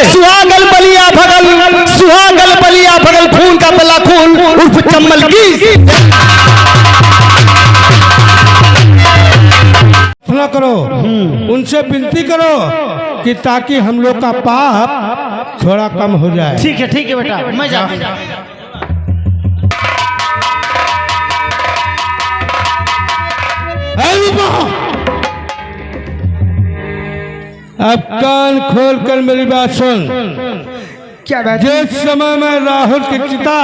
सुहागल बलिया भगल खून का पला खून उर्फ चम्मल की करो, उनसे विनती करो कि ताकि हम लोग का पाप थोड़ा कम हो जाए। ठीक है बेटा, मैं जाऊँ। अब कान खोल कर मेरी बात सुन। क्या बात? जिस समय मैं राहुल की चिता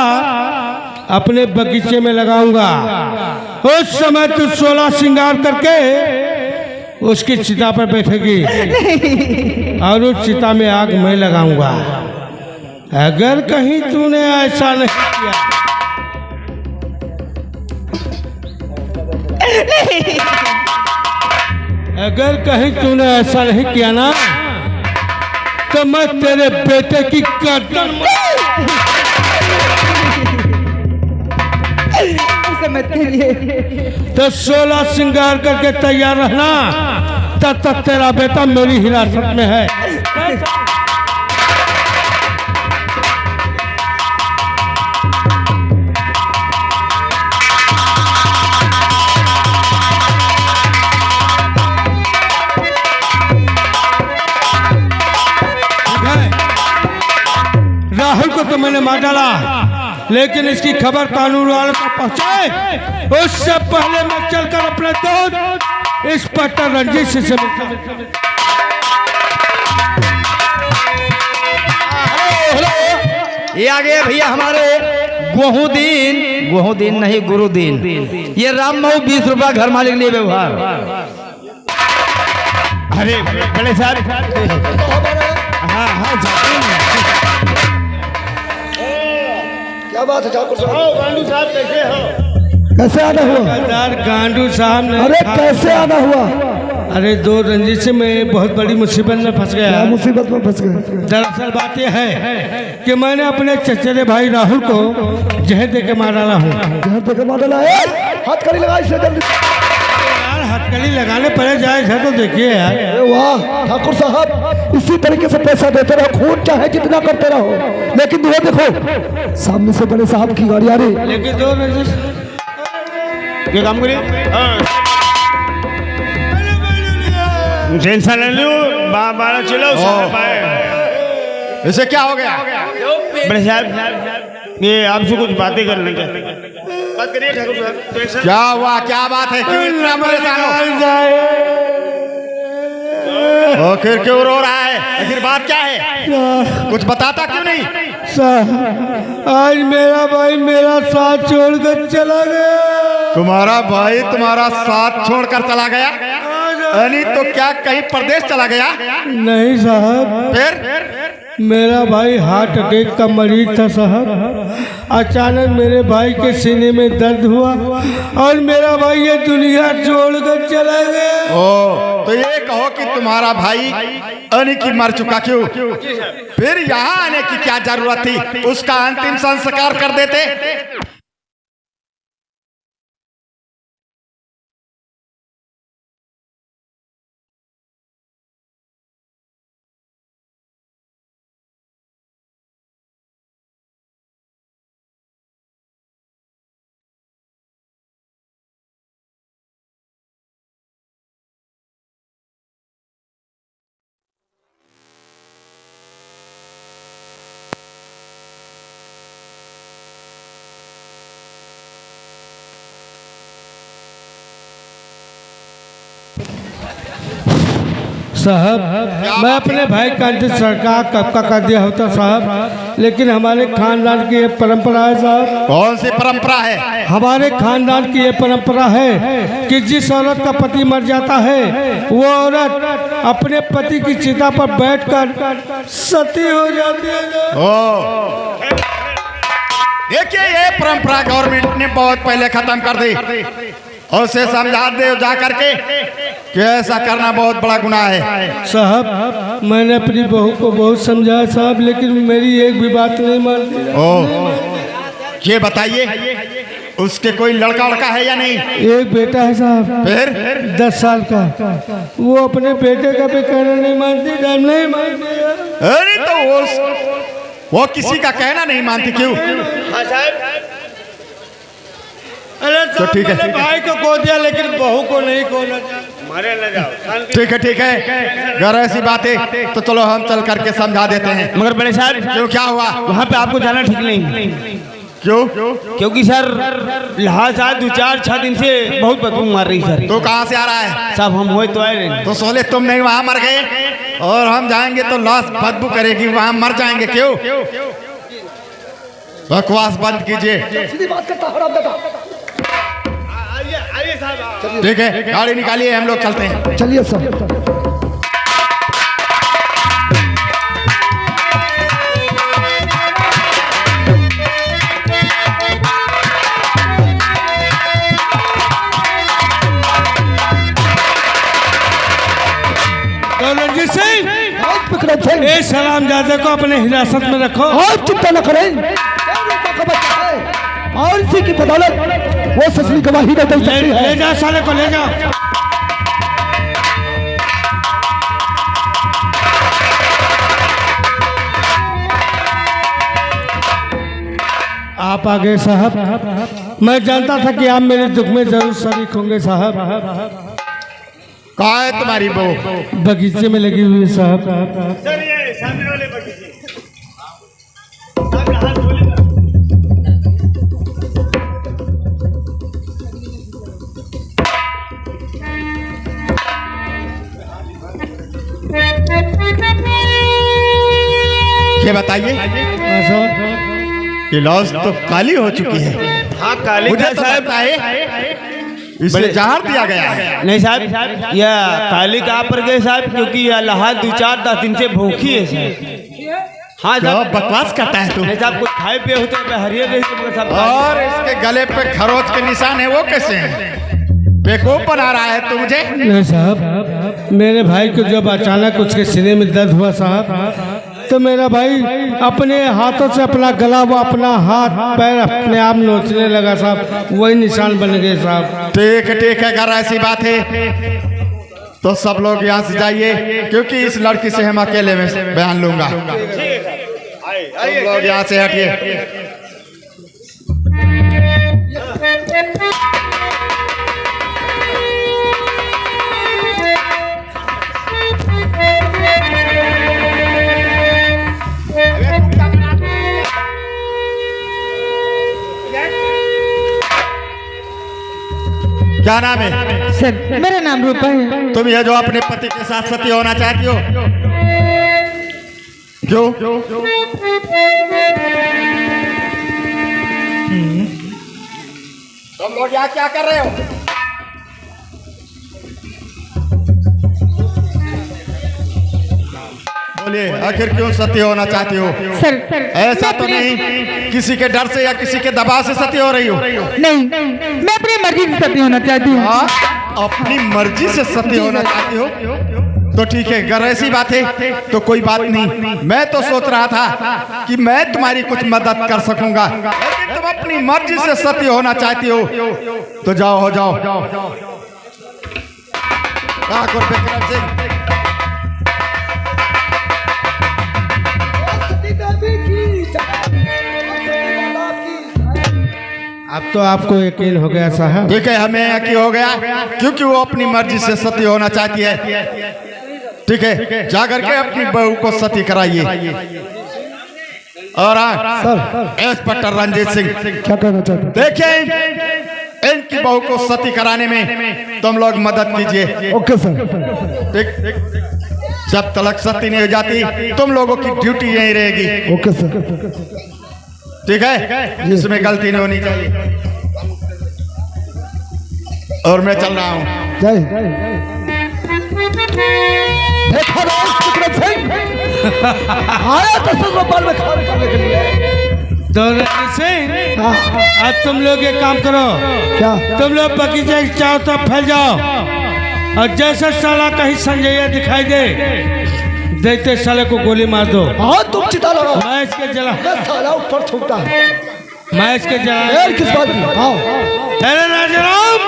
अपने बगीचे में लगाऊंगा, उस समय तू 16 श्रृंगार करके उसकी चिता पर बैठेगी और उस चिता में आग मैं लगाऊंगा। अगर कहीं तूने ऐसा नहीं किया, अगर कहीं तूने ऐसा नहीं किया ना, तो मैं तेरे बेटे की गर्दन तो 16 श्रृंगार करके तैयार रहना, तब तक तेरा बेटा मेरी हिरासत में है। राहुल को तो मैंने मार डाला, लेकिन इसकी खबर कानून वालों को पहुंचे उससे पहले मैं चलकर अपने दोस्त इंस्पेक्टर रंजीत सिंह से ये आ गए भैया हमारे गोहुदीन नहीं गुरुदीन। ये राम मऊ 20 रुपया घर मालिक लिए व्यवहार। अरे बड़े साहब, हाँ क्या बात है ठाकुर साहब? गांडू साहब कैसे हो? कैसे आना हुआ? गांडू साहब ने अरे कैसे आना हुआ? अरे दो रंजीत से मैं बहुत बड़ी मुसीबत में फंस गया। मुसीबत में फंस गए? दरअसल बात यह है कि मैंने अपने चचेरे भाई राहुल को जहर दे के मार डाला हूँ। जहर दे के मार डाला है? हथकड़ी लगा इसे जल्दी। यार हथकड़ी लगाने पड़े जाए तो देखिए यार। वाह ठाकुर साहब, इसी तरीके से पैसा देते रहो, खून चाहे जितना करते रहो, लेकिन वो देखो सामने से बड़े साहब की गाड़ी आ रही। लेकिन दो रंजीत ये काम करिए, टेंशन ले लो, बारह चिल्लो इसे क्या हो गया? बड़े साहब ये आपसे कुछ बातें करने का। बात करिए ठाकुर साहब। क्या हुआ, क्या बात है, क्यों इतना परेशान हो? आखिर क्यों रो रहा है? आखिर बात क्या है? कुछ बताता क्यों नहीं? आज मेरा भाई मेरा साथ छोड़कर चला गया। तुम्हारा भाई तुम्हारा साथ छोड़कर चला गया? यानी तो क्या कहीं प्रदेश चला गया? नहीं साहब, फिर मेरा भाई हार्ट अटैक का मरीज था साहब। अचानक मेरे भाई के सीने में दर्द हुआ और मेरा भाई ये दुनिया छोड़कर चला गया। ओ, तो ये कहो कि तुम्हारा भाई अनी की मर चुका क्यों? फिर यहाँ आने की क्या जरूरत थी? उसका अंतिम संस्कार कर देते। साहब मैं अपने भाई का अंतिम संस्कार कब का कर दिया होता साहब, लेकिन हमारे खानदान की ये परंपरा है साहब। कौन सी परंपरा है? हमारे खानदान की ये परंपरा है कि जिस औरत का पति मर जाता है वो औरत अपने पति की चिता पर बैठकर सती हो जाती है। ओ, देखिए ये परंपरा गवर्नमेंट ने बहुत पहले खत्म कर दी और उसे समझा दे जा करके कि ऐसा करना बहुत बड़ा गुनाह है। साहब मैंने अपनी बहू को बहुत समझाया साहब, लेकिन मेरी एक भी बात नहीं मानती। ओ, ये बताइए उसके कोई लड़का लड़का है या नहीं? एक बेटा है साहब, फिर 10 साल का। वो अपने बेटे का भी कहना नहीं मानती, नहीं मानती। अरे तो वो किसी का कहना नहीं मानती क्यों? हाँ साहब। अरे तो ठीक है, मैंने भाई को खो दिया लेकिन बहू को नहीं खोना। मारे न जाओ। ठीक है, अगर ऐसी बात है तो चलो हम चल करके समझा देते हैं। मगर बड़े साहब क्यों, क्या हुआ? वहाँ पे आपको जाना ठीक नहीं, क्यों? क्योंकि सर लहाज आज 2-4-6 दिन से बहुत बदबू मार रही सर। तो कहाँ से आ रहा है? साहब हम हुए तो आए नहीं। तो सोले तुम नहीं वहाँ मर गए और हम जाएंगे तो लाश बदबू करेगी, वहाँ मर जाएंगे। क्यों? बकवास बंद कीजिए। सीधी बात करता हरामजादा। ठीक है, गाड़ी निकालिए, हम लोग चलते हैं। चलिए सर। रणजीत सिंह, विक्रम सिंह, ए सलाम जादे को अपने हिरासत में रखो। और चिंता न करें, का बच्चा है और इसी की बदौलत वो ससुरी गवाही नहीं दे सकती ले है। जा साले को, ले जा। आप आ गए साहब। मैं जानता था कि आप मेरे दुख में जरूर शरीक होंगे साहब। कहाँ है तुम्हारी बहू? बगीचे में लगी हुई है साहब। ये बताइए, ये लाश तो काली हो चुकी है। हाँ काली मुझे का तो साहब लगता है इसे जहर दिया गया है। नहीं साहब, यह काली कहाँ पर गए साहब, क्योंकि यह लहाज 2-4-10 दिन से भूखी है साहब। हाँ क्या साहब, बकवास करता है तू? नहीं साहब कुछ खाए पिए होते हैं हरियर रही तो साहब। और इसके गले पे खरोच के निशान है, वो कैसे हैं? बेवकूफ बना रहा है तू मुझे। नहीं साहब, मेरे भाई को जब अचानक उसके सीने में दर्द हुआ साहब, तो मेरा भाई अपने हाथों से अपना गला व अपना हाथ पैर अपने आप नोचने लगा साहब। वही निशान बन गए साहब। ठीक है, अगर ऐसी बात है तो सब लोग यहाँ से जाइए, क्योंकि इस लड़की से हम अकेले में बयान लूंगा। सब लोग यहाँ से हटिए। क्या नाम है? सर मेरा नाम रूपा है। तुम ये जो अपने पति के साथ सती होना चाहती हो, क्यों? तुम लोग यहाँ क्या कर रहे हो? बोलिए, आखिर क्यों सती होना चाहती हो? सर ऐसा तो नहीं किसी के डर से या किसी के दबाव से सती हो रही हो? नहीं, मैं अपनी मर्जी से सती होना चाहती हूँ। अपनी मर्जी से सती होना चाहती हो? तो ठीक है, अगर ऐसी बात है तो कोई बात नहीं। मैं तो सोच रहा था कि मैं तुम्हारी कुछ मदद कर सकूंगा, लेकिन तुम अपनी मर्जी से सती होना चाहती हो तो जाओ, हो जाओ। ठाकुर विक्रम सिंह, अब तो आपको यकीन हो गया साहब। ठीक है, हमें यकीन हो गया, क्योंकि वो अपनी मर्जी से सती होना चाहती है। ठीक है, जाकर के अपनी बहू को सती कराइए। और इंस्पेक्टर रंजीत सिंह, क्या कहना चाहते हैं? देखिए इनकी बहू को सती कराने में तुम लोग मदद कीजिए। Okay sir. ठीक, जब तक सती नहीं हो जाती तुम लोगों की ड्यूटी यही रहेगी। Okay sir. ठीक है, इसमें गलती नहीं होनी चाहिए। और मैं चल रहा हूँ। जय देखो ना विक्रम सिंह आया तो गोपाल में खाने करने के लिए। तो रणजीत सिंह, हाँ, आज तुम लोग एक काम करो, क्या? तुम लोग बगीचे के चारों तरफ फैल जाओ, और जैसे साला कहीं संजय दिखाई दे, देखते साले को गोली मार दो। हाँ तुम चिता लगाओ। मैं इसके जला मैं साला ऊपर छूटता है। मैं इसके जला किस बात की? हाँ तेरे राजाराम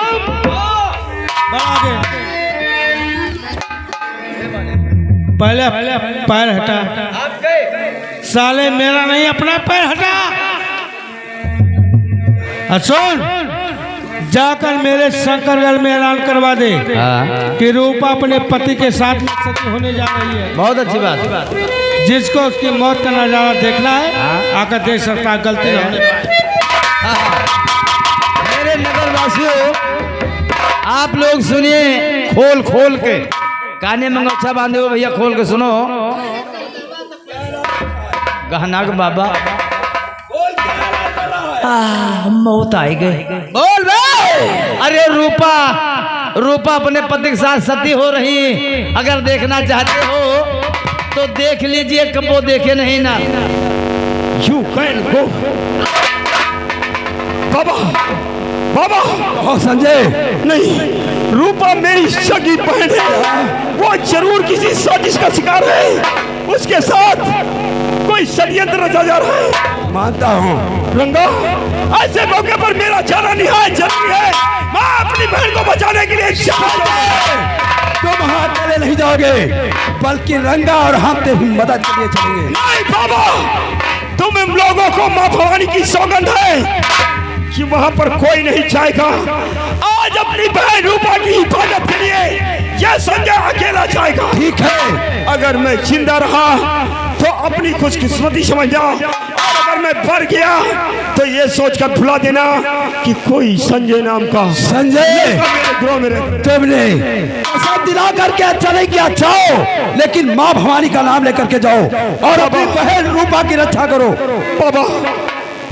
पहले पैर हटा। साले मेरा नहीं अपना पैर हटा। और सुन, जाकर मेरे शंकरगढ़ में ऐलान करवा दे कि रूपा अपने पति के साथ सती होने जा रही है। बहुत अच्छी बात। जिसको उसकी मौत का नजारा देखना है आकर देख सकता है, गलती ना होने पाए। मेरे नगर वासियों, आप लोग सुनिए खोल खोल के, काने में अच्छा बांधे हो भैया, खोल के सुनो। गहना के बाबा मौत आई गई। बोल बे। अरे रूपा अपने पति के साथ सती हो रही। अगर देखना चाहते हो तो देख लीजिए, कब वो देखे नहीं ना। You can go. बाबा संजय, नहीं, रूपा मेरी सगी बहन है। वो जरूर किसी साजिश का शिकार है। उसके साथ कोई षड्यंत्र रचा जा रहा है। मानता हूँ। रंगा, ऐसे मौके पर मेरा जाना निहायत जरूरी है। मैं अपनी बहन को बचाने के लिए तुम हाथ अकेले नहीं जाओगे, बल्कि रंगा और हम तेरी मदद के लिए चलेंगे। नहीं बाबा, तुम इन लोगों को मां भवानी की सौगंध है कि वहां पर कोई नहीं जाएगा। आज अपनी बहन रूपा की हिफाजत के लिए यह संजय अकेला जाएगा। ठीक है। अगर मैं जिंदा रहा तो अपनी खुशकिस्मती समझना, और अगर मैं मर गया तो ये सोचकर भुला देना कि कोई संजय नाम का संजय मेरे ग्रोह में रहता। तुमने सब दिला करके अच्छा नहीं किया। जाओ, लेकिन माँ भवानी का नाम लेकर के जाओ और अपनी बहन रूपा की रक्षा करो। बाबा,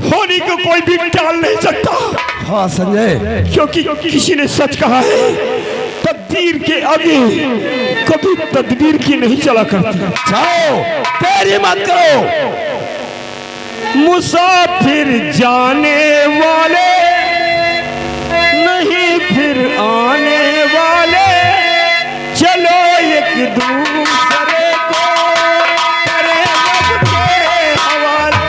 होनी को कोई भी टाल नहीं सकता। हाँ संजय, क्योंकि किसी ने सच कहा है, तकदीर के आगे कभी तदबीर की नहीं चला करती। जाओ, देरी मत करो। मुसाफिर जाने वाले नहीं फिर आने वाले, चलो एक दूसरे को करें रब के हवाले।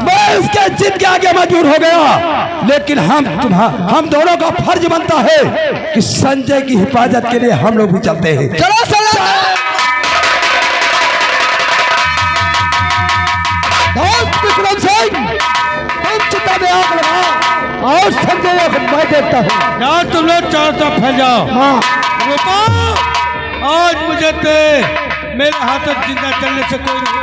मैं उसके जिद के आगे मजबूर हो गया, लेकिन हम दोनों का फर्ज बनता है कि संजय की हिफाजत के लिए हम लोग भी चलते हैं। चलो विक्रम सिंह, तुम चिता में आग लगाओ और संजय को मैं देखता हूँ। जाओ तुम लोग चारों तरफ फैल जाओ। हाँ। रूपा, आज मुझे मेरे हाथों जिंदा चलने से कोई नहीं।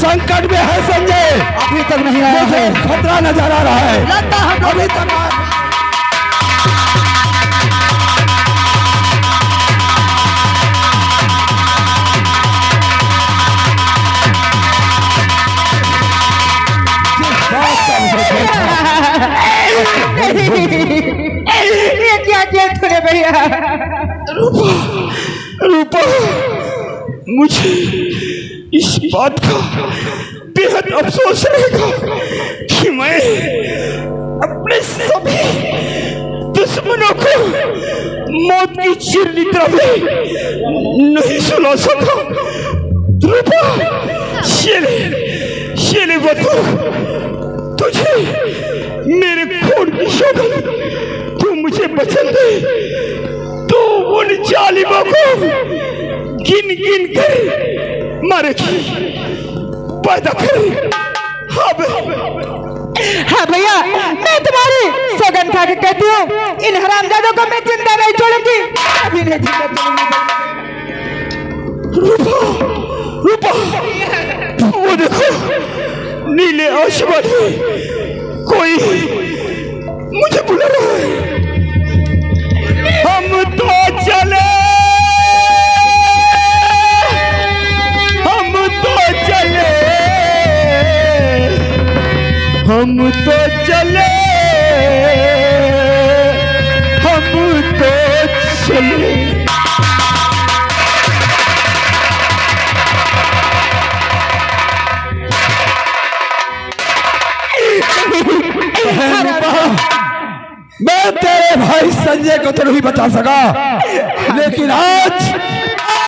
संकट में है संजय, अभी तक नहीं आया है। खतरा नजर आ रहा है, लगता है अभी तक ये क्या किया तूने भैया? रूपा, मुझे इस बात का बेहद अफसोस रहेगा कि मैं अपने सभी दुश्मनों को मौत की चिरनी तरफ नहीं सुला सका। रूपा, शेले बतो, तुझे मेरे खून की शौकत, तू मुझे बचन दे तो उन जालिमों को गिन गिन कर मारेगी, पैदा करे। हाँ भैया, मैं तुम्हारी सौगंध खा के कहती हूँ, इन हरामजादों को मैं जिंदा नहीं छोड़ूंगी, अभी नहीं जिंदा छोड़ूंगी। रूपा, वो देखो नीले आसमान में कोई मुझे बुला रहा है। हम तो चले, हम तो चले, हम तो चले, हम तो चले। मैं तेरे भाई संजय को तो नहीं बचा सका, लेकिन आज